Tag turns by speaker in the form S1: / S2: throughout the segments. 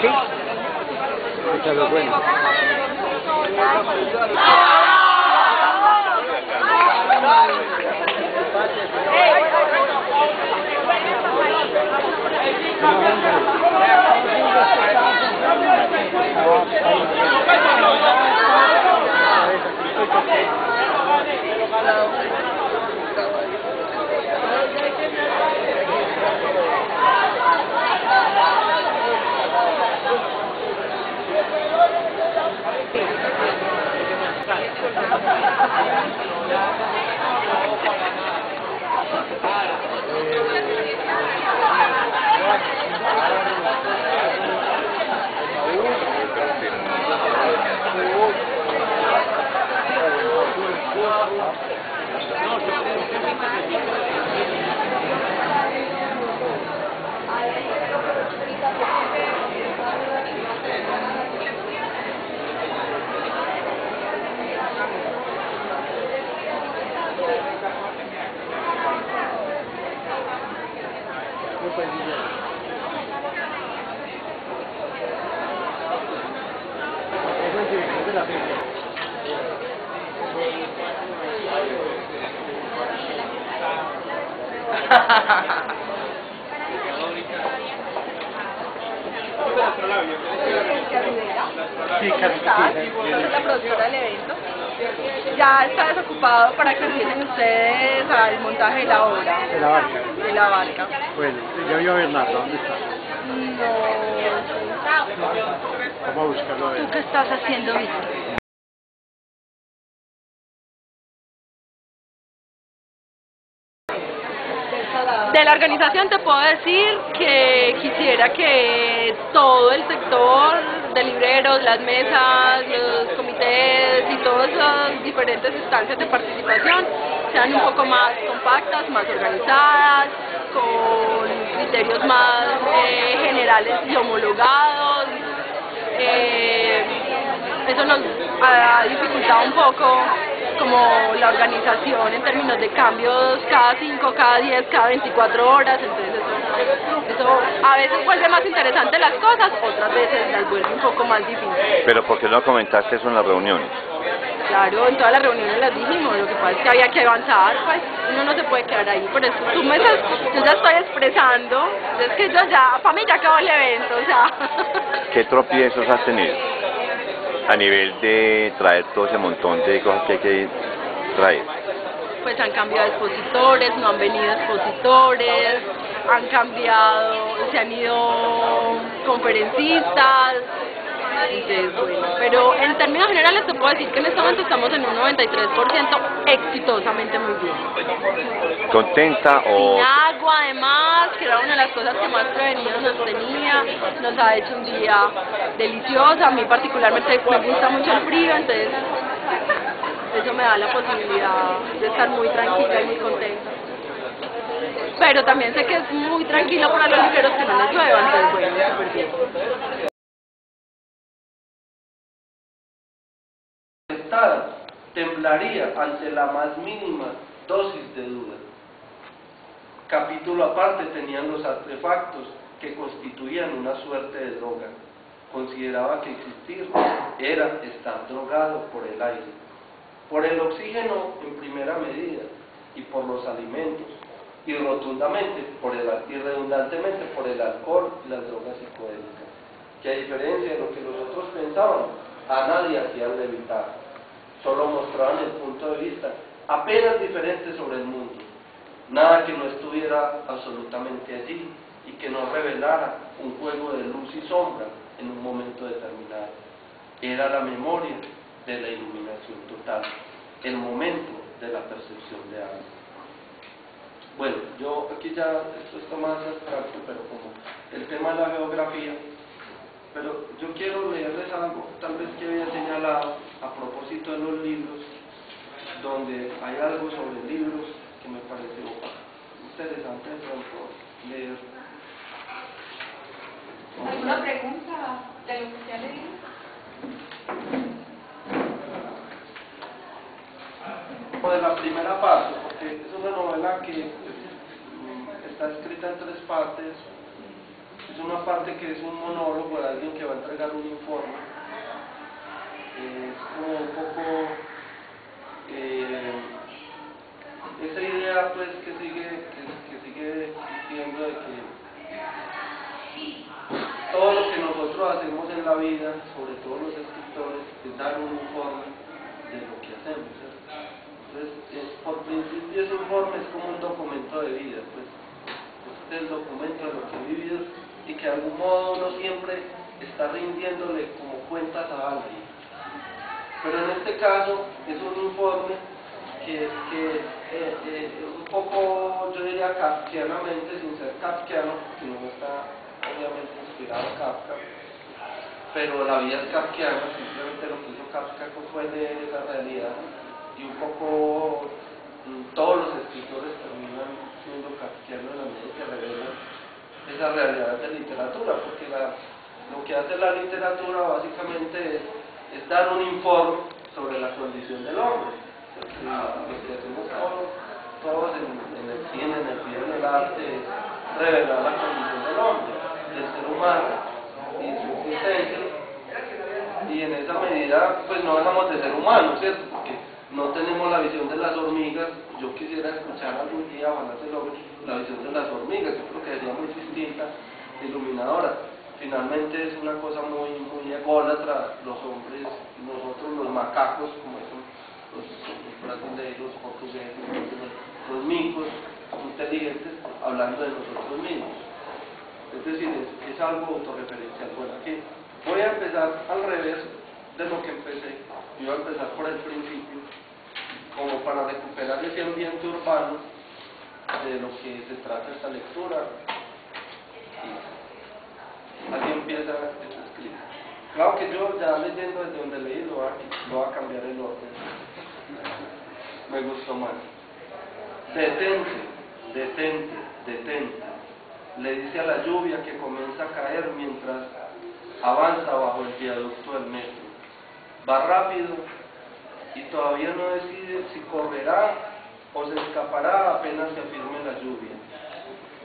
S1: aquí. Eso es lo bueno.
S2: Sí, la productora del evento. Ya está desocupado para que empiecen ustedes al montaje de la obra.
S1: De la barca.
S2: De la barca.
S1: Bueno, yo iba a Bernardo, ¿dónde está?
S2: No.
S1: Vamos a buscarlo a ver.
S2: ¿Tú qué estás haciendo, Víctor? De la organización te puedo decir que quisiera que todo el sector de libreros, las mesas, los comités y todas las diferentes instancias de participación sean un poco más compactas, más organizadas, con criterios más generales y homologados. Eso nos ha dificultado un poco como la organización en términos de cambios cada 5, cada 10, cada 24 horas, entonces eso a veces vuelve más interesante las cosas, otras veces las vuelve un poco más difíciles.
S3: Pero ¿por qué no comentaste eso en las reuniones?
S2: Claro, en todas las reuniones las dijimos, lo que pasa es que había que avanzar, pues uno no se puede quedar ahí, por eso tú me estás, yo ya estoy expresando, es que yo ya, para mí ya acabó el evento, o sea.
S3: ¿Qué tropiezos has tenido a nivel de traer todo ese montón de cosas que hay que traer?
S2: Pues han cambiado expositores, no han venido expositores, han cambiado, se han ido conferencistas, entonces, bueno, pero en términos generales te puedo decir que en este momento estamos en un 93% exitosamente muy bien.
S3: ¿Contenta o...?
S2: Sin agua además, que era una de las cosas que más prevenidos nos tenía, nos ha hecho un día delicioso, a mí particularmente me gusta mucho el frío, entonces eso me da la posibilidad de estar muy tranquila y muy contenta. Pero también sé que es muy tranquilo para los libreros que no les llueva, entonces bueno, súper bien.
S4: Temblaría ante la más mínima dosis de duda. Capítulo aparte tenían los artefactos que constituían una suerte de droga. Consideraba que existir era estar drogado por el aire, por el oxígeno en primera medida y por los alimentos, y rotundamente y redundantemente por el alcohol y las drogas psicodélicas, que a diferencia de lo que los otros pensaban, a nadie hacían levitar. Solo mostraban el punto de vista apenas diferente sobre el mundo, nada que no estuviera absolutamente allí y que no revelara un juego de luz y sombra en un momento determinado. Era la memoria de la iluminación total, el momento de la percepción de algo. Bueno, yo aquí ya, esto está más abstracto, pero como el tema de la geografía, pero yo quiero leerles algo, tal vez que había señalado a propósito de los libros, donde hay algo sobre libros que me pareció interesante de pronto leer.
S5: ¿Alguna pregunta de lo que se ha leído?
S4: O de la primera parte, porque es una novela que está escrita en 3 partes, Es una parte que es un monólogo de alguien que va a entregar un informe. Es como un poco esa idea pues que sigue diciendo de que todo lo que nosotros hacemos en la vida, sobre todo los escritores, es dar un informe de lo que hacemos, ¿cierto? Entonces, por principio ese informe es como un documento de vida, pues este es el documento de lo que he vivido y que de algún modo uno siempre está rindiéndole como cuentas a alguien. Pero en este caso es un informe que un poco, yo diría kafkianamente, sin ser kafkiano, porque no está obviamente inspirado en Kafka, pero la vida es kafkiana, simplemente lo que hizo Kafka fue de esa realidad, y un poco todos los escritores terminan siendo kafkianos en la medida que revelan esa realidad de literatura, porque lo que hace la literatura básicamente es dar un informe sobre la condición del hombre. Lo que hacemos todos en el cine, en el video, en el arte, es revelar la condición del hombre, del ser humano y su existencia, y en esa medida pues no dejamos de ser humanos, ¿cierto? Porque no tenemos la visión de las hormigas. Yo quisiera escuchar algún día, ojalá se logre, la visión de las hormigas. Yo creo que sería muy distinta, iluminadora. Finalmente es una cosa muy ególatra, los hombres, nosotros los macacos, como dicen los brasileños, los portugueses, los micos, inteligentes, hablando de nosotros mismos. Es decir, es algo autorreferencial. Bueno, aquí voy a empezar al revés de lo que empecé. Yo voy a empezar por el principio, como para recuperar ese ambiente urbano de lo que se trata esta lectura. Y así empieza este escrito. Claro que yo ya leyendo desde donde leí lo voy a cambiar el orden. Me gustó más. Detente, detente, detente, le dice a la lluvia que comienza a caer mientras avanza bajo el viaducto del metro. Va rápido y todavía no decide si correrá o se escapará apenas se afirme la lluvia.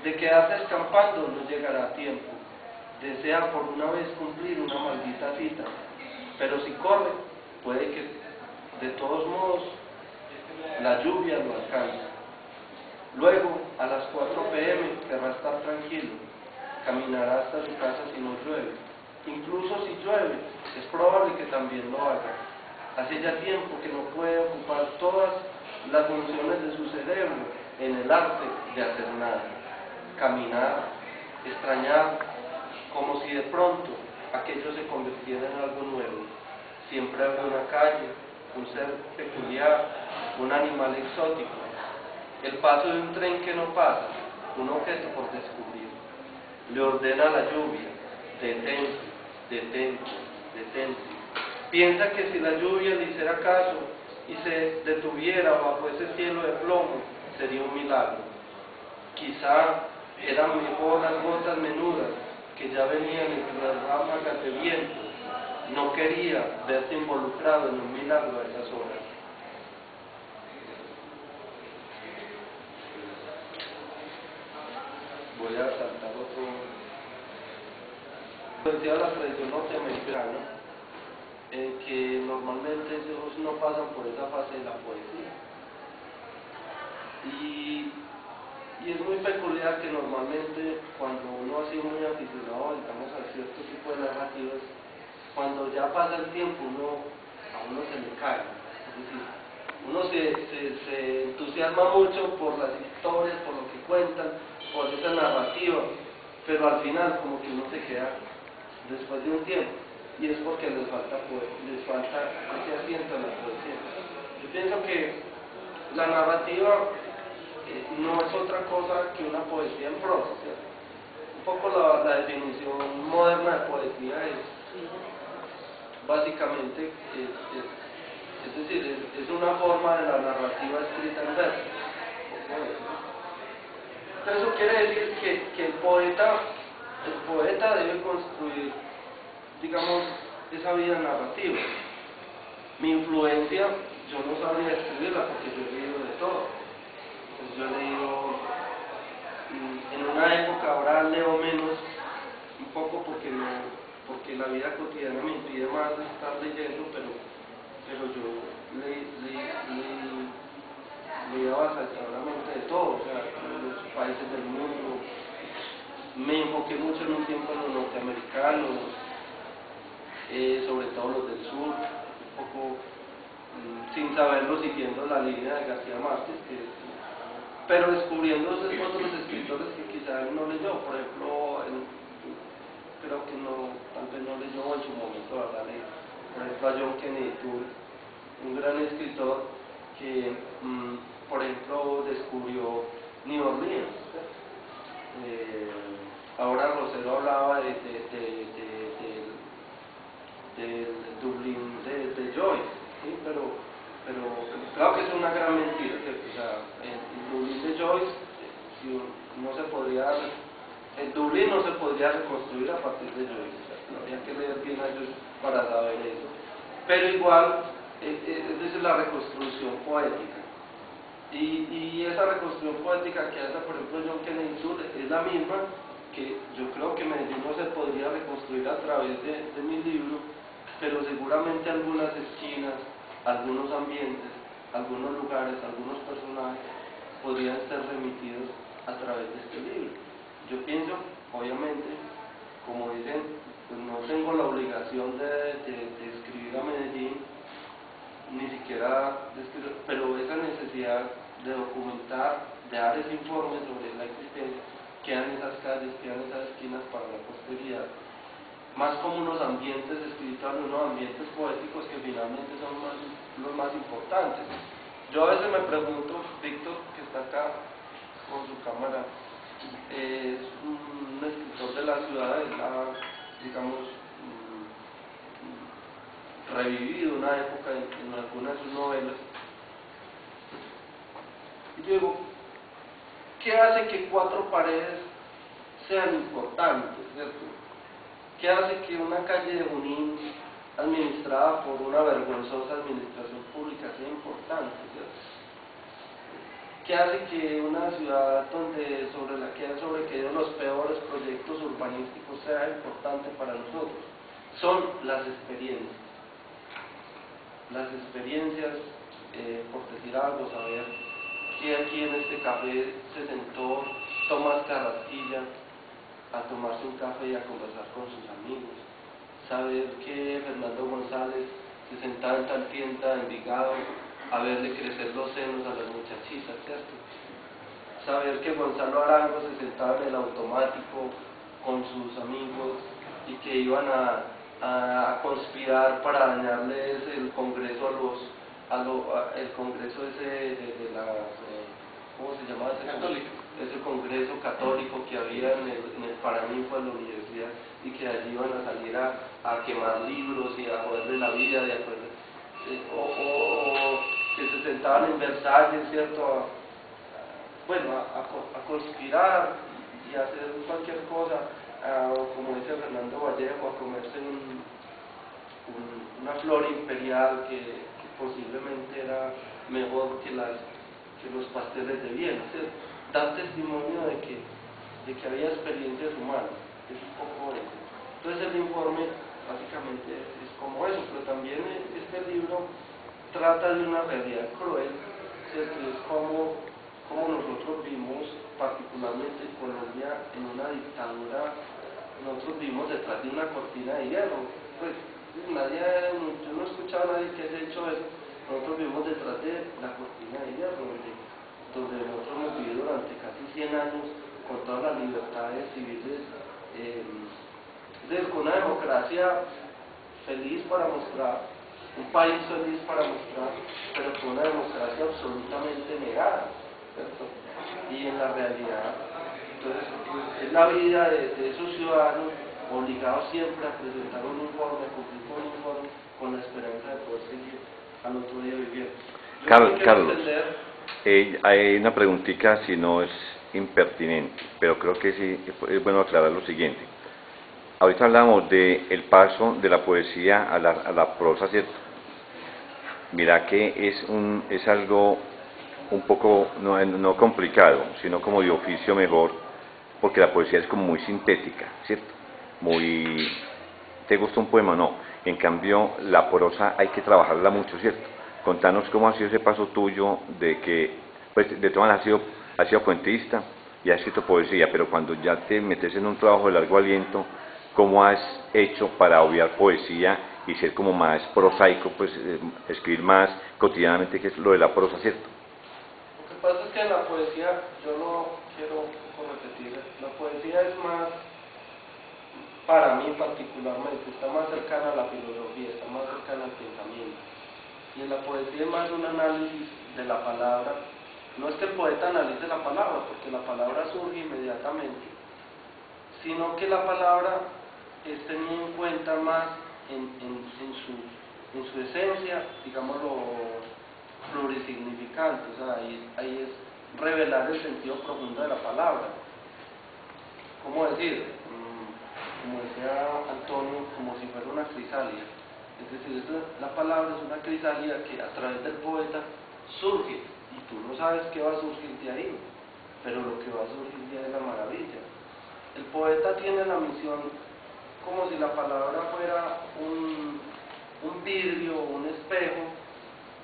S4: De quedarse escampando no llegará a tiempo. Desea por una vez cumplir una maldita cita, pero si corre, puede que de todos modos la lluvia lo alcance. Luego, a las 4 p.m. querrá estar tranquilo, caminará hasta su casa si no llueve. Incluso si llueve, es probable que también lo haga. Hace ya tiempo que no puede ocupar todas las funciones de su cerebro en el arte de hacer nada. Caminar, extrañar, como si de pronto aquello se convirtiera en algo nuevo. Siempre habrá una calle, un ser peculiar, un animal exótico, el paso de un tren que no pasa, un objeto por descubrir. Le ordena a la lluvia: detente, detente, detente. Piensa que si la lluvia le hiciera caso y se detuviera bajo ese cielo de plomo, sería un milagro. Quizá eran mejor las gotas menudas que ya venían entre las ráfagas de viento. No quería verte involucrado en un milagro a esas horas. Voy a saltar otro. Decía la tradición norteamericana, que normalmente ellos no pasan por esa fase de la poesía. Y es muy peculiar que normalmente cuando uno ha sido muy aficionado, digamos, a cierto tipo de narrativas, cuando ya pasa el tiempo a uno se le cae. Es decir, uno se entusiasma mucho por las historias, por lo que cuentan, por esa narrativa, pero al final como que uno se queda después de un tiempo, y es porque les falta ese asiento en la poesía. Yo pienso que la narrativa no es otra cosa que una poesía en prosa, ¿cierto? Un poco la definición moderna de poesía es básicamente es decir, es una forma de la narrativa escrita en verso. Entonces eso quiere decir que el poeta debe construir, digamos, esa vida narrativa. Mi influencia, yo no sabría escribirla porque yo he leído de todo. Pues yo he leído, en una época, ahora leo menos, vida cotidiana me impide más estar leyendo, pero yo leía avasalladoramente de todo, o sea, los países del mundo. Me enfoqué mucho en un tiempo en los norteamericanos, sobre todo los del sur, un poco sin saberlo, siguiendo la línea de García Márquez, pero descubriendo otros escritores que quizá él no leyó. Por ejemplo, creo que tal vez no leyó en su momento, ¿verdad? Por ejemplo, a John Kennedy Toole, un gran escritor que, por ejemplo, descubrió New Orleans. Ahora Rosero hablaba del Dublín de Joyce, ¿sí? pero claro que es una gran mentira, ¿cierto? O sea, el Dublín de Joyce, el Dublín no se podría reconstruir a partir de Joyce, ¿cierto? Habría que leer bien a Joyce para saber eso, pero igual es la reconstrucción poética. Y esa reconstrucción poética que hace, por ejemplo, John Kennedy Toole, es la misma que yo creo que Medellín no se podría reconstruir a través de mi libro, pero seguramente algunas esquinas, algunos ambientes, algunos lugares, algunos personajes podrían ser remitidos a través de este libro. Yo pienso, obviamente, como dicen, pues no tengo la obligación de escribir a Medellín, ni siquiera describir, pero esa necesidad de documentar, de dar ese informe sobre la existencia, quedan esas calles, quedan esas esquinas para la posteridad, más como unos ambientes espirituales, unos ambientes poéticos que finalmente son los más importantes. Yo a veces me pregunto, Víctor, que está acá con su cámara, es un escritor de la ciudad, digamos, revivido una época en algunas de sus novelas. Y yo digo, ¿qué hace que 4 paredes sean importantes, ¿cierto? ¿Qué hace que una calle de Junín, administrada por una vergonzosa administración pública, sea importante, ¿cierto? ¿Qué hace que una ciudad sobre la que han sobrecaído los peores proyectos urbanísticos sea importante para nosotros? Son las experiencias. Las experiencias, por decir algo, saber que aquí en este café se sentó Tomás Carrasquilla a tomarse un café y a conversar con sus amigos, saber que Fernando González se sentaba en tal tienda en Envigado a verle crecer los senos a las muchachitas, ¿cierto? Saber que Gonzalo Arango se sentaba en el automático con sus amigos y que iban a conspirar para dañarles el congreso el congreso ese de las ¿cómo se llama? Ese congreso católico que había en el Paraninfo de la universidad, y que allí iban a salir a quemar libros y a joderle la vida, o que se sentaban en Versalles, ¿cierto? A conspirar y a hacer cualquier cosa, como dice Fernando Vallejo, a comerse una flor imperial que posiblemente era mejor que los pasteles de Viena, ¿cierto? Dar testimonio de que había experiencias humanas, es un poco eso. Entonces el informe básicamente es como eso, pero también este libro trata de una realidad cruel, ¿cierto? Es como nosotros vimos, particularmente en Colombia, en una dictadura, nosotros vimos detrás de una cortina de hierro. Pues yo no he escuchado a nadie que haya hecho eso. Nosotros vivimos detrás de la cortina de hierro, donde nosotros hemos vivido durante casi 100 años con todas las libertades civiles, con una democracia feliz para mostrar, un país feliz para mostrar, pero con una democracia absolutamente negada, ¿cierto? Y en la realidad, entonces, es la vida de esos ciudadanos obligados siempre a presentar un informe, a cumplir con un informe, con la esperanza de poder seguir al otro día viviendo.
S3: Carlos, hay una preguntita, si no es impertinente, pero creo que sí es bueno aclarar lo siguiente. Ahorita hablamos del paso de la poesía a la prosa, ¿cierto? Mira que es algo un poco, no complicado, sino como de oficio mejor, porque la poesía es como muy sintética, ¿cierto? Muy te gusta un poema o no. En cambio, la prosa hay que trabajarla mucho, ¿cierto? Contanos cómo ha sido ese paso tuyo de que, pues, de todas maneras has sido cuentista y has escrito poesía, pero cuando ya te metes en un trabajo de largo aliento, ¿cómo has hecho para obviar poesía y ser como más prosaico, pues escribir más cotidianamente, que es lo de la prosa, ¿cierto?
S4: Lo que pasa es que en la poesía, yo lo quiero un poco repetir, la poesía es más, para mí particularmente, está más cercana a la filosofía, está más cercana al pensamiento. Y en la poesía es más un análisis de la palabra. No es que el poeta analice la palabra, porque la palabra surge inmediatamente, sino que la palabra es tenida en cuenta más en su esencia, digámoslo, plurisignificante. O sea, ahí es revelar el sentido profundo de la palabra. ¿Cómo decir? Como decía Antonio, como si fuera una crisálida. Es decir, la palabra es una crisálida que a través del poeta surge, y tú no sabes qué va a surgir de ahí, pero lo que va a surgir de ahí es la maravilla. El poeta tiene la misión, como si la palabra fuera un vidrio, un espejo,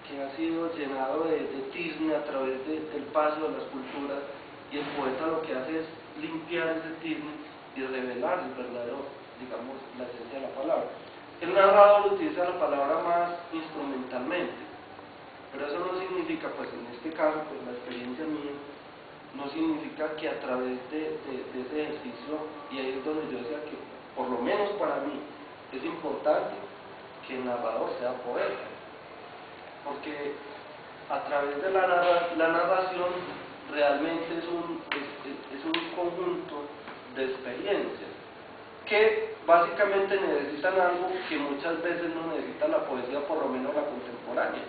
S4: que ha sido llenado de tizne a través del paso de las culturas, y el poeta lo que hace es limpiar ese tizne y revelar el verdadero, digamos, la esencia de la palabra. El narrador utiliza la palabra más instrumentalmente, pero eso no significa, pues en este caso, pues la experiencia mía, no significa que a través de ese ejercicio, y ahí es donde yo decía que, por lo menos para mí, es importante que el narrador sea poeta, porque a través de la narración realmente es un conjunto de experiencias que básicamente necesitan algo que muchas veces no necesita la poesía, por lo menos la contemporánea.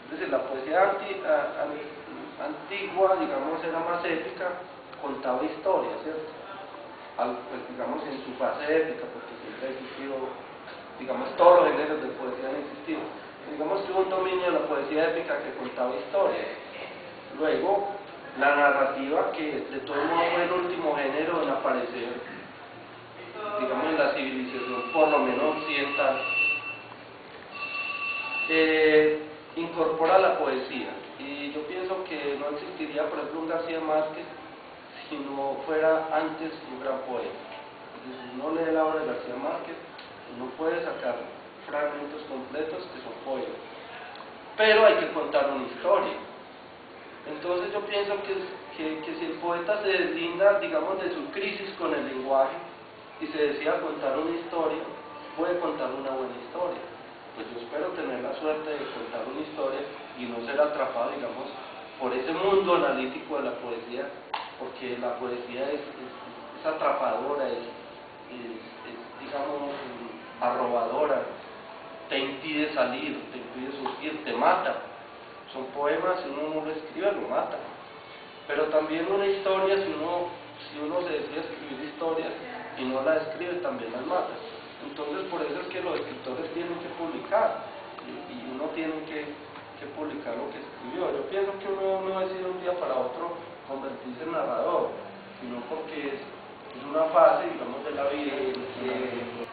S4: Es decir, la poesía antigua, digamos, era más épica, contaba historias, ¿cierto? Pues, digamos, en su fase épica, porque siempre ha existido, digamos, todos los géneros de poesía han existido. Digamos que hubo un dominio de la poesía épica que contaba historias. Luego, la narrativa, que de todo modo fue el último género en aparecer, digamos, en la civilización, por lo menos occidental, incorpora la poesía. Y yo pienso que no existiría, por ejemplo, un García Márquez si no fuera antes un gran poeta. Si uno lee la obra de García Márquez, uno puede sacar fragmentos completos que son poemas, pero hay que contar una historia. Entonces yo pienso que si el poeta se deslinda, digamos, de su crisis con el lenguaje y se decide contar una historia, puede contar una buena historia. Pues yo espero tener la suerte de contar una historia y no ser atrapado, digamos, por ese mundo analítico de la poesía, porque la poesía es atrapadora, es digamos, arrobadora, te impide salir, te impide surgir, te mata. Son poemas, si uno no lo escribe, lo mata. Pero también una historia, si uno se decide escribir historias y no la escribe, también las mata. Entonces, por eso es que los escritores tienen que publicar, y uno tiene que publicar lo que escribió. Yo pienso que uno no decide un día para otro convertirse en narrador, sino porque es una fase, digamos, de la vida en que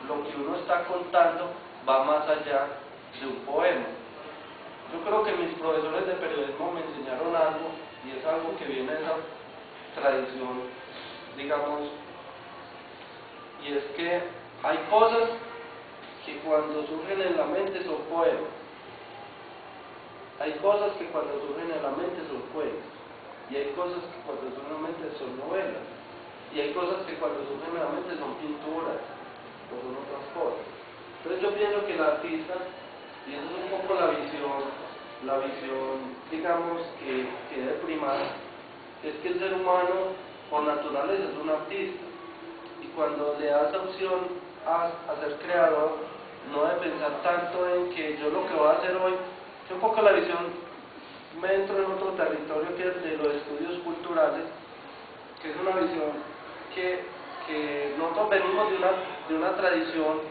S4: lo que uno está contando va más allá de un poema. Yo creo que mis profesores de periodismo me enseñaron algo, y es algo que viene de esa tradición, digamos, y es que hay cosas que cuando surgen en la mente son poemas, hay cosas que cuando surgen en la mente son cuentos, y hay cosas que cuando surgen en la mente son novelas, y hay cosas que cuando surgen en la mente son pinturas o son otras cosas. Entonces yo pienso que el artista, y eso es un poco la visión, digamos, que debe primar, es que el ser humano por naturaleza es un artista, y cuando le das opción a ser creador, no debe pensar tanto en que yo lo que voy a hacer hoy, que un poco la visión, me entro en otro territorio que es de los estudios culturales, que es una visión que nosotros venimos de una tradición,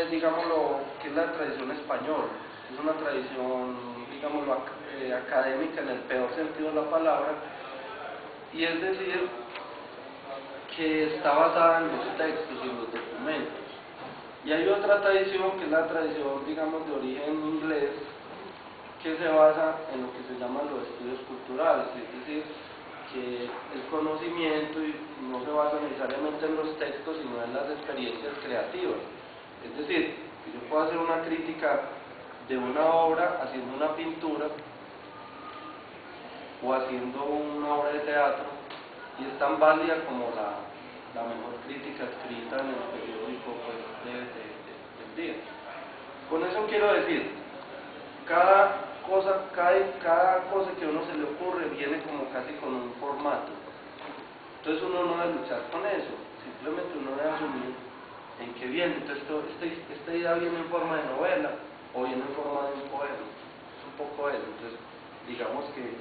S4: digámoslo, que es la tradición española. Es una tradición, digámoslo, académica en el peor sentido de la palabra, y es decir, que está basada en los textos y en los documentos. Y hay otra tradición, que es la tradición, digamos, de origen inglés, que se basa en lo que se llaman los estudios culturales, es decir, que el conocimiento no se basa necesariamente en los textos, sino en las experiencias creativas. Es decir, que yo puedo hacer una crítica de una obra haciendo una pintura o haciendo una obra de teatro, y es tan válida como la mejor crítica escrita en el periódico pues, del día. Con eso quiero decir, cada cosa que a uno se le ocurre viene como casi con un formato. Entonces uno no debe luchar con eso, simplemente uno debe asumir en qué viene. Entonces esta idea viene en forma de novela o viene en forma de un poema. Es un poco eso. Entonces digamos que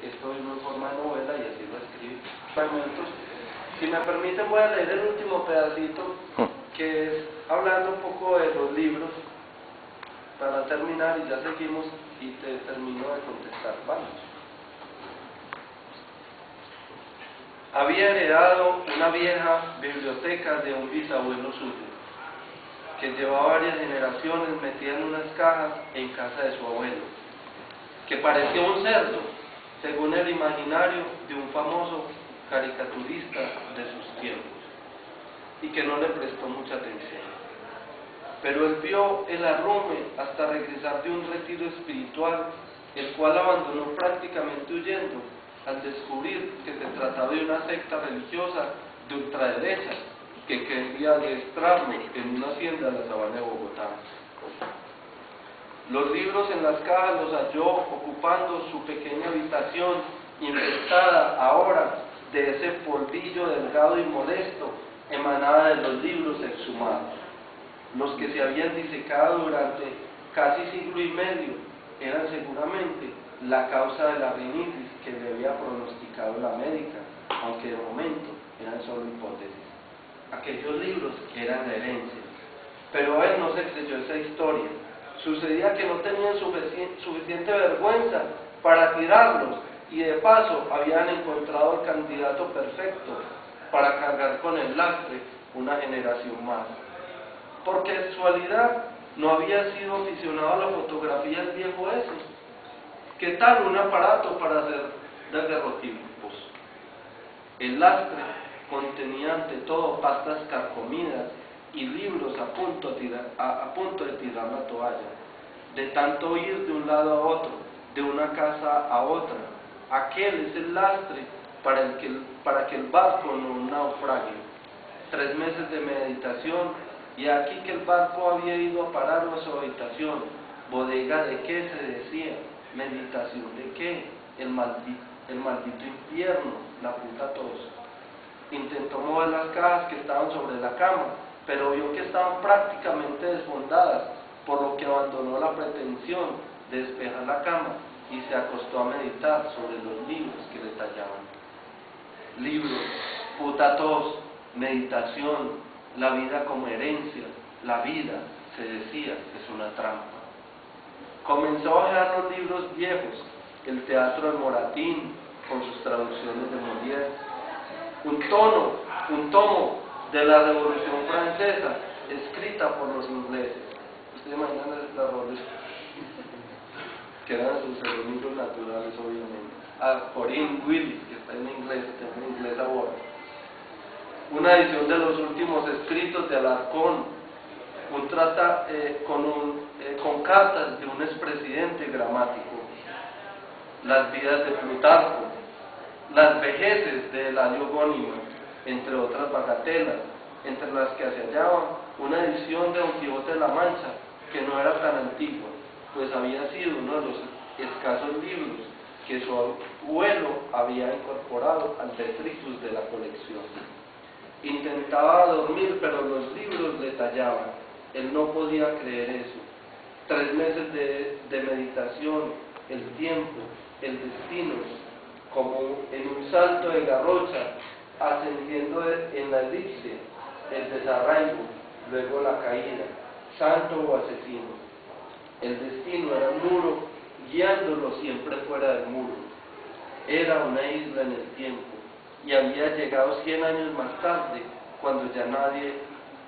S4: esto vino en forma de novela y así lo escribí. Fragmentos. Si me permiten voy a leer el último pedacito, que es hablando un poco de los libros, para terminar, y ya seguimos y te termino de contestar. Vamos. Había heredado una vieja biblioteca de un bisabuelo suyo, que llevaba varias generaciones metida en unas cajas en casa de su abuelo, que parecía un cerdo, según el imaginario de un famoso caricaturista de sus tiempos, y que no le prestó mucha atención. Pero él vio el arrume hasta regresar de un retiro espiritual, el cual abandonó prácticamente huyendo, al descubrir que se trataba de una secta religiosa de ultraderecha, que quería adiestrarlo en una hacienda de la sabana de Bogotá. Los libros en las cajas los halló ocupando su pequeña habitación, infestada ahora de ese polvillo delgado y molesto, emanada de los libros exhumados. Los que se habían disecado durante casi siglo y medio eran seguramente la causa de la rinitis que le había pronosticado la médica, aunque de momento eran solo hipótesis. Aquellos libros eran la herencia, pero él no se creyó esa historia. Sucedía que no tenían suficiente vergüenza para tirarlos, y de paso habían encontrado el candidato perfecto para cargar con el lastre una generación más. Por casualidad no había sido aficionado a la fotografía el viejo ese. ¿Qué tal un aparato para hacer daguerrotipos? El lastre contenía ante todo pastas carcomidas y libros a punto de tirar la toalla, de tanto ir de un lado a otro, de una casa a otra. Aquel es el lastre para que el barco no naufrague. 3 meses de meditación, y aquí que el barco había ido a parar a su habitación. ¿Bodega de qué se decía? ¿Meditación de qué? El maldito infierno, la puta tos. Intentó mover las cajas que estaban sobre la cama, pero vio que estaban prácticamente desfondadas, por lo que abandonó la pretensión de despejar la cama y se acostó a meditar sobre los libros que le tallaban. Libros, puta tos, meditación, la vida como herencia. La vida, se decía, es una trampa. Comenzó a ojear los libros viejos, el teatro de Moratín, con sus traducciones de Molière, un tomo de la Revolución Francesa, escrita por los ingleses. Ustedes imaginan los errores que eran sus enemigos naturales, obviamente. A Corinne Willis, que está en inglés, está en inglés ahora. Una edición de los últimos escritos de Alarcón, con cartas de un expresidente gramático, las vidas de Plutarco, las vejeces de Elalio Gónima, entre otras bagatelas, entre las que se hallaban una edición de Don Quijote de la Mancha, que no era tan antigua, pues había sido uno de los escasos libros que su abuelo había incorporado al detritus de la colección. Intentaba dormir, pero los libros le tallaban. Él no podía creer eso. 3 meses de meditación, el tiempo, el destino, como en un salto de garrocha, ascendiendo en la elipse, el desarraigo, luego la caída, santo o asesino. El destino era un muro, guiándolo siempre fuera del muro. Era una isla en el tiempo, y había llegado 100 años más tarde, cuando ya nadie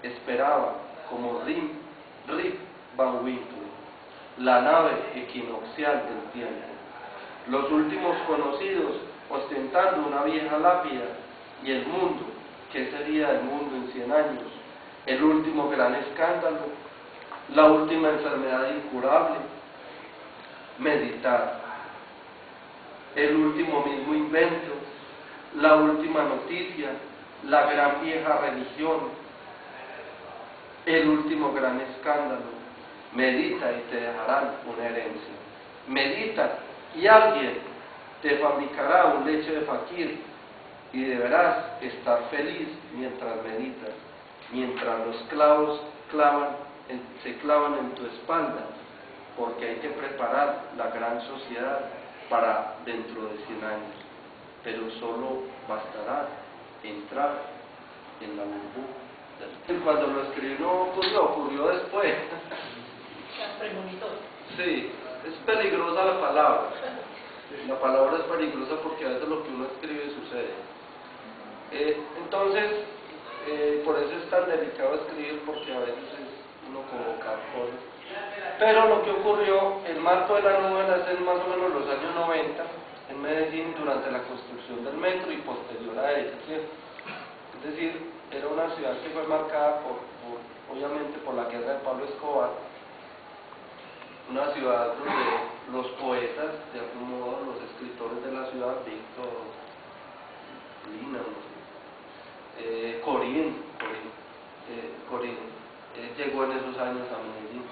S4: esperaba, como Rip Van Winkle, la nave equinoccial del tiempo. Los últimos conocidos ostentando una vieja lápida y el mundo, ¿qué sería el mundo en 100 años? El último gran escándalo, la última enfermedad incurable, meditar, el último mismo invento, la última noticia, la gran vieja religión, el último gran escándalo. Medita y te dejarán una herencia. Medita y alguien te fabricará un lecho de faquir y deberás estar feliz mientras meditas, mientras los clavos se clavan en tu espalda, porque hay que preparar la gran sociedad para dentro de 100 años, pero solo bastará entrar en la burbuja. Cuando lo escribí no ocurrió después. Sí, es peligrosa la palabra. La palabra es peligrosa porque a veces lo que uno escribe sucede. Entonces, por eso es tan delicado escribir, porque a veces es uno convocar cosas. Pero lo que ocurrió, el marco de la novela es en más o menos los años 90, en Medellín, durante la construcción del metro y posterior a ella, ¿sí? Es decir, era una ciudad que fue marcada obviamente por la guerra de Pablo Escobar, una ciudad donde los poetas, de algún modo los escritores de la ciudad, Víctor, Lina, Corín, llegó en esos años a Medellín.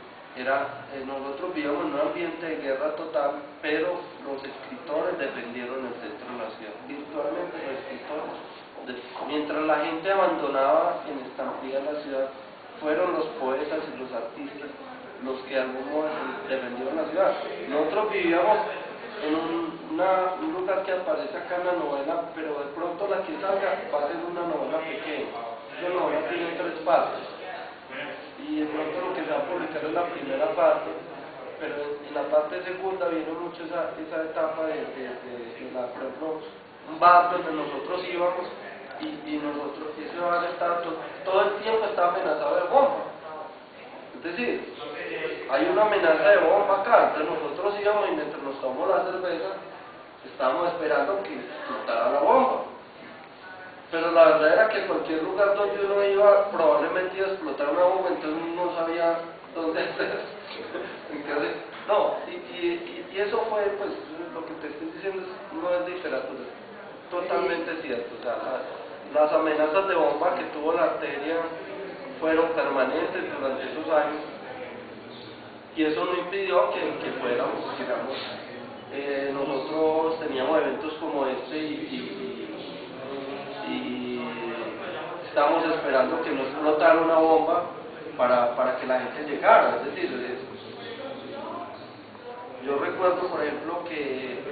S4: Nosotros vivíamos en un ambiente de guerra total, pero los escritores defendieron el centro de la ciudad, virtualmente los escritores. Mientras la gente abandonaba en estampida la ciudad, fueron los poetas y los artistas los que de algún modo defendieron la ciudad. Nosotros vivíamos en un lugar que aparece acá en la novela, pero de pronto la que salga va a ser una novela pequeña. Esa novela tiene 3 partes, y de pronto lo que se va a publicar es la primera parte, pero en la parte segunda viene mucho esa etapa de por ejemplo, un bar donde nosotros íbamos, y nosotros, ese bar estaba todo el tiempo estaba amenazado de bomba. Es decir, hay una amenaza de bomba acá, entonces nosotros íbamos y mientras nos tomamos la cerveza, estábamos esperando que explotara la bomba. Pero la verdad era que cualquier lugar donde uno iba, probablemente iba a explotar una bomba, entonces uno no sabía dónde hacer. No, y eso fue, pues, lo que te estoy diciendo no es literatura, es totalmente cierto. O sea, las amenazas de bomba que tuvo la arteria fueron permanentes durante esos años, y eso no impidió que fuéramos, digamos, nosotros teníamos eventos como este y estábamos esperando que no explotara una bomba para que la gente llegara. Es decir, yo recuerdo, por ejemplo, que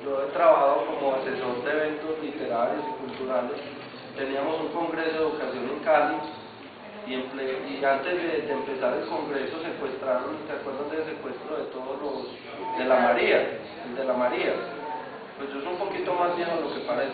S4: yo he trabajado como asesor de eventos literarios y culturales. Teníamos un congreso de educación en Cali, y antes de empezar el congreso secuestraron, ¿te acuerdas del secuestro de todos los de la María? El de la María. Pues yo soy un poquito más viejo de lo que parece.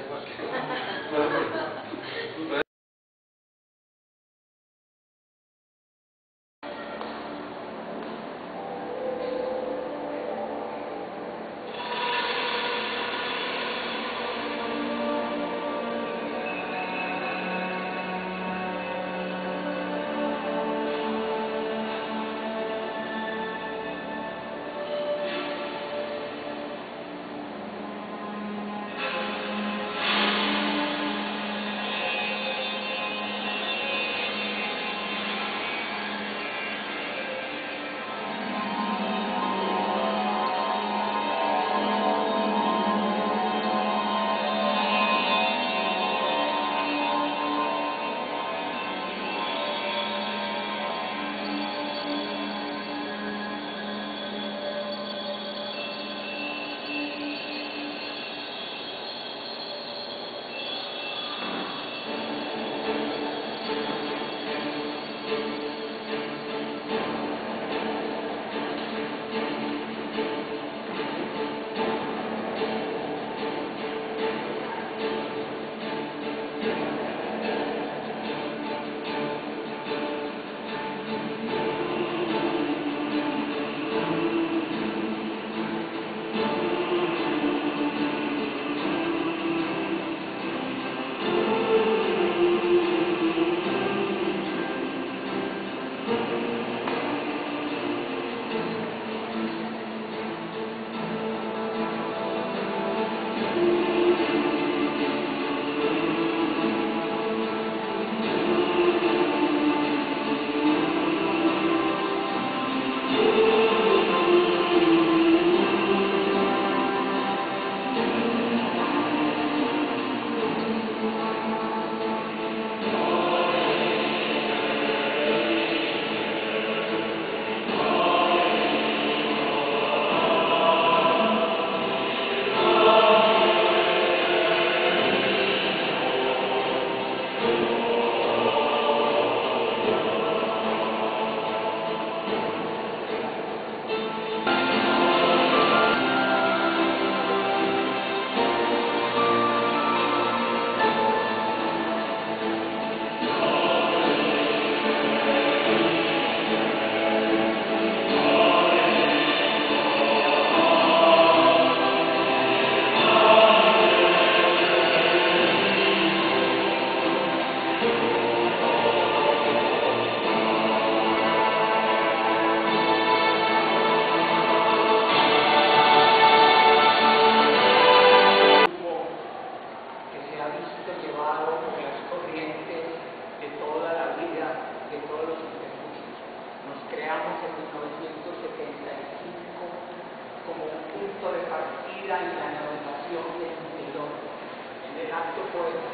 S6: acto poético,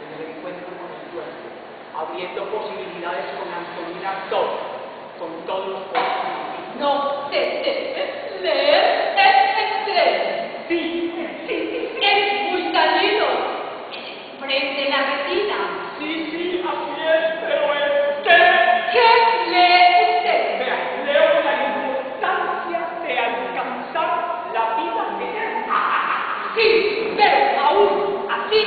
S6: en el encuentro con el cuerpo, abriendo posibilidades con Antonina con todos los poetas.
S7: No te debes leer este tren. Sí, es muy salido. Prende la retina.
S6: Sí, así es, pero usted...
S7: ¿Qué lee usted?
S6: Vea, leo la importancia de alcanzar la vida eterna.
S7: Sí, pero aún así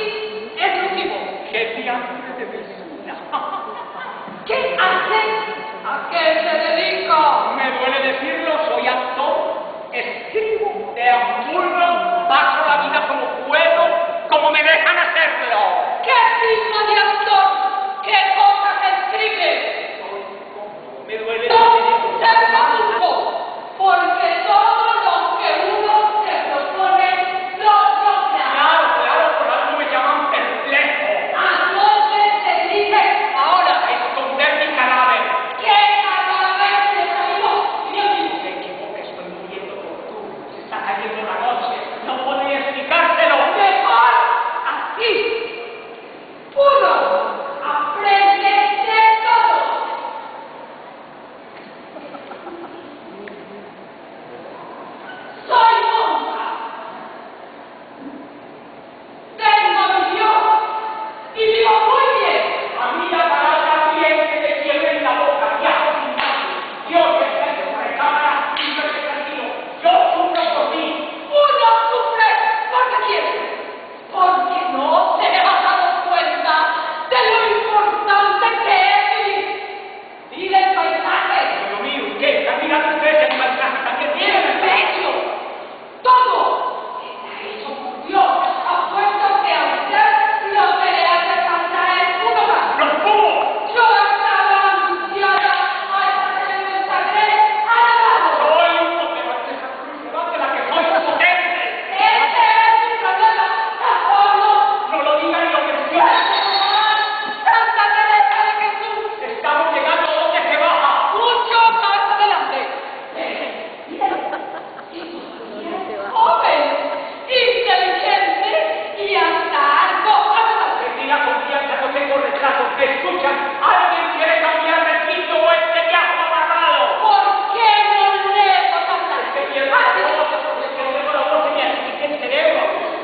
S7: es nocivo.
S6: ¡Qué diantre de mesura!
S7: ¿Qué hace? ¿A qué se dedica?
S6: Me duele decirlo, soy actor, escribo, deambulo, paso la vida como puedo, como me dejan hacerlo.
S7: ¿Qué tipo de actor? ¿Qué cosas escribe?
S6: Me duele
S7: No se preocupe, porque todo lo que uno se propone lo logra.
S6: Claro, por algo me llaman perplejo.
S7: ¿A dónde se dirige ahora?
S6: A esconder mi cadáver.
S7: ¿Qué cadáver de amigo?
S6: No te equivoques, estoy muriendo por tú. Se está cayendo la noche, no podría explicárselo.
S7: Mejor así. Uno aprende de todo. Soy monja. Tengo mi Dios y vivo muy bien.
S6: A mí la palabra bien que te quiero en la boca, viajo sin nadie. Dios está en su recámara y yo estoy tranquilo. Yo sufro por ti.
S7: Uno sufre porque quiere, porque no se ha dado cuenta de lo importante que es vivir. Mire el paisaje,
S6: Pero mío, ¿qué? ¿Están mirando ustedes que mi paisaje también tiene?
S7: el pecho, todo está hecho por Dios. Apuesto que a usted lo que le hace falta es un hogar.
S6: ¡Los pudo!
S7: Yo estaba angustiada hasta que me encontré al lado.
S6: Soy uno que va de la que soy potente.
S7: Ese es mi problema, tampoco.
S6: No lo digan ni lo mencionen.
S7: Santa Teresa de Jesús.
S6: Estamos llegando a donde se baja.
S7: Mucho más adelante. Joven, inteligente y hasta algo agradable.
S6: Respira confianza, no tengo retraso. ¿Me escuchan? ¿Alguien quiere cambiar de sitio o este viaje amarrado?
S7: ¿Por qué no leemos hablar?
S6: Que pierdo la voz y el cerebro.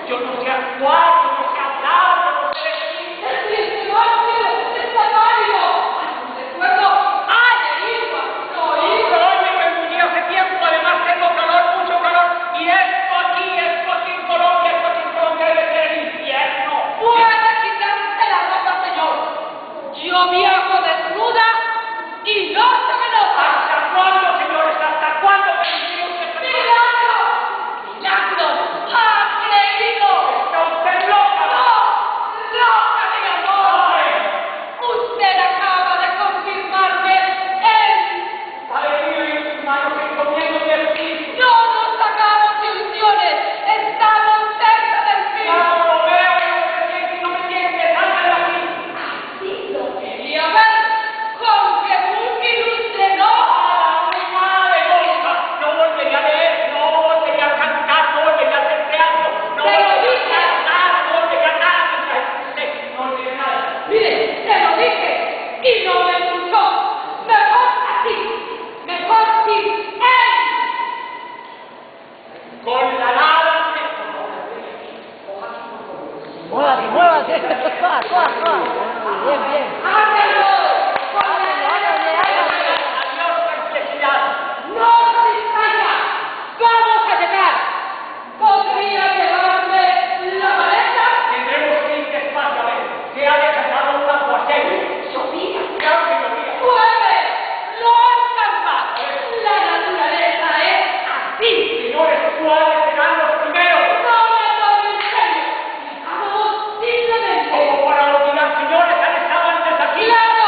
S6: Yo no sé actuar, yo no sé hablar, yo no sé decir.
S7: El testimonio está válido. Algún recuerdo hay herido a mis oídos.
S6: Oye, me murió hace tiempo, además tengo calor, mucho calor. Y esto aquí en Colombia debe ser el infierno.
S7: Puede quitarse la ropa, señor. Yo viajo desnuda y no se me nota.
S6: ¿Hasta cuándo, señores? ¿Hasta cuándo permitirá usted?
S7: ¡Milagro! ¡Milagro! ¡Ha creído!
S6: ¡Está usted loca!
S7: ¡No! ¡Loca de amor! Usted acaba de confirmarme el...
S6: Padre mío, y en sus manos encomiendo mi espíritu.
S7: No nos hagamos ilusiones. Estamos cerca del fin.
S6: No lo veo, no me entiende, salga de aquí.
S7: Así lo quería ver. Con que un ilustre no.
S6: ¡Muy madre, monja! No volvería a leer, no volvería a cantar, no volvería a hacer teatro, no
S7: Te lo
S6: volvería
S7: dije.
S6: a cantar, no volvería a nada, no volvería a nada.
S7: Mire, te lo dije y no me escuchó. Mejor así. Mejor sin él.
S6: Con la nada
S8: Muévate. Bien.
S7: ¡Hágalo! Con la
S6: adiós, perplejidad.
S7: ¡No se distraiga! ¡Vamos a llegar! ¿Podría llevarme la maleta?
S6: Tendremos que ir despacio a ver. Se ha desatado un aguacero.
S7: Sofía.
S6: Claro que llovía.
S7: ¡Puede! ¡No escapa! La naturaleza es así.
S6: Señores, ¿cuáles serán los primeros?
S7: No me tomen en serio. Acabamos simplemente.
S6: Como para olvidar, señores, han estado antes aquí.
S7: ¡Claro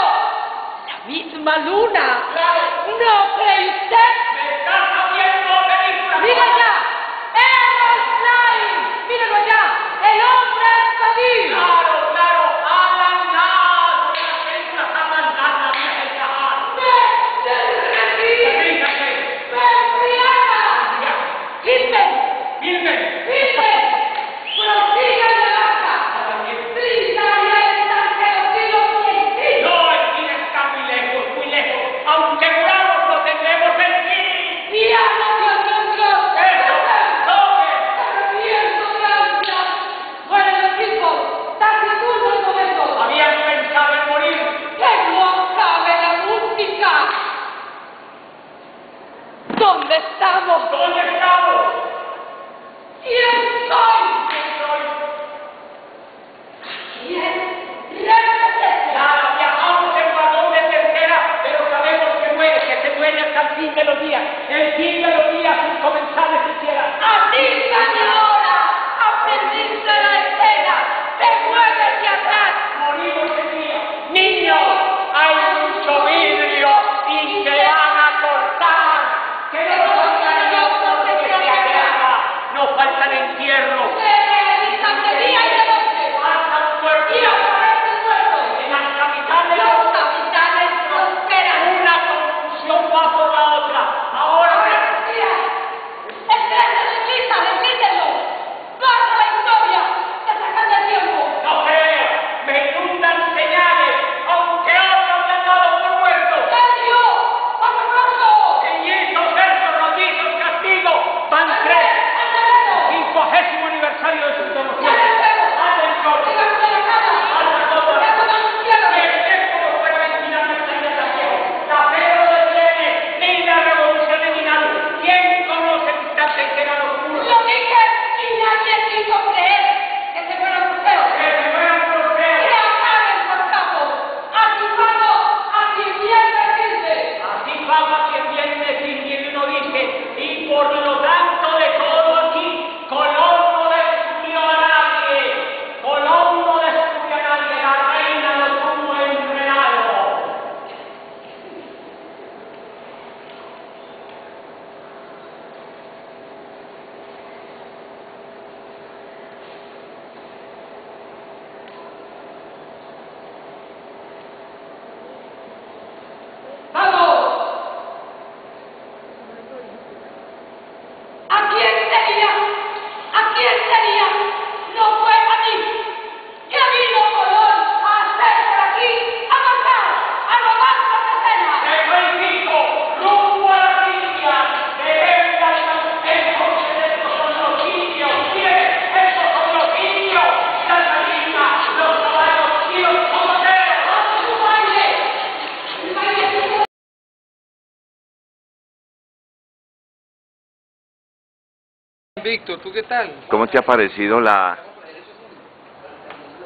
S9: Víctor, ¿tú qué tal?
S3: ¿Cómo te ha parecido la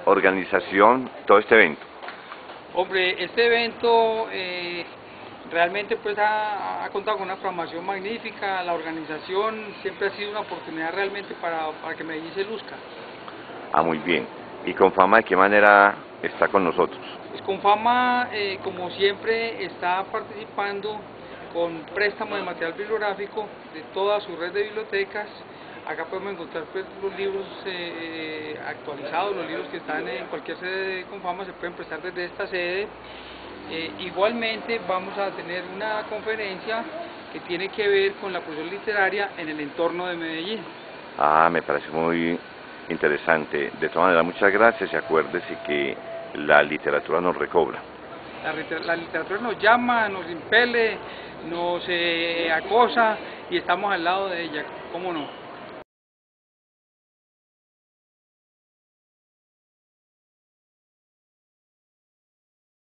S3: organización, todo este evento?
S9: Hombre, este evento realmente pues ha contado con una programación magnífica. La organización siempre ha sido una oportunidad realmente para que Medellín se luzca.
S3: Ah, muy bien. ¿Y Confama de qué manera está con nosotros?
S9: Pues Confama, como siempre, está participando con préstamo de material bibliográfico de toda su red de bibliotecas. Acá podemos encontrar pues, los libros actualizados, los libros que están en cualquier sede de Confama se pueden prestar desde esta sede. Igualmente vamos a tener una conferencia que tiene que ver con la producción literaria en el entorno de Medellín.
S3: Ah, me parece muy interesante. De todas maneras, muchas gracias y acuérdese que la literatura nos recobra.
S9: La literatura nos llama, nos impele, nos acosa y estamos al lado de ella, ¿cómo no?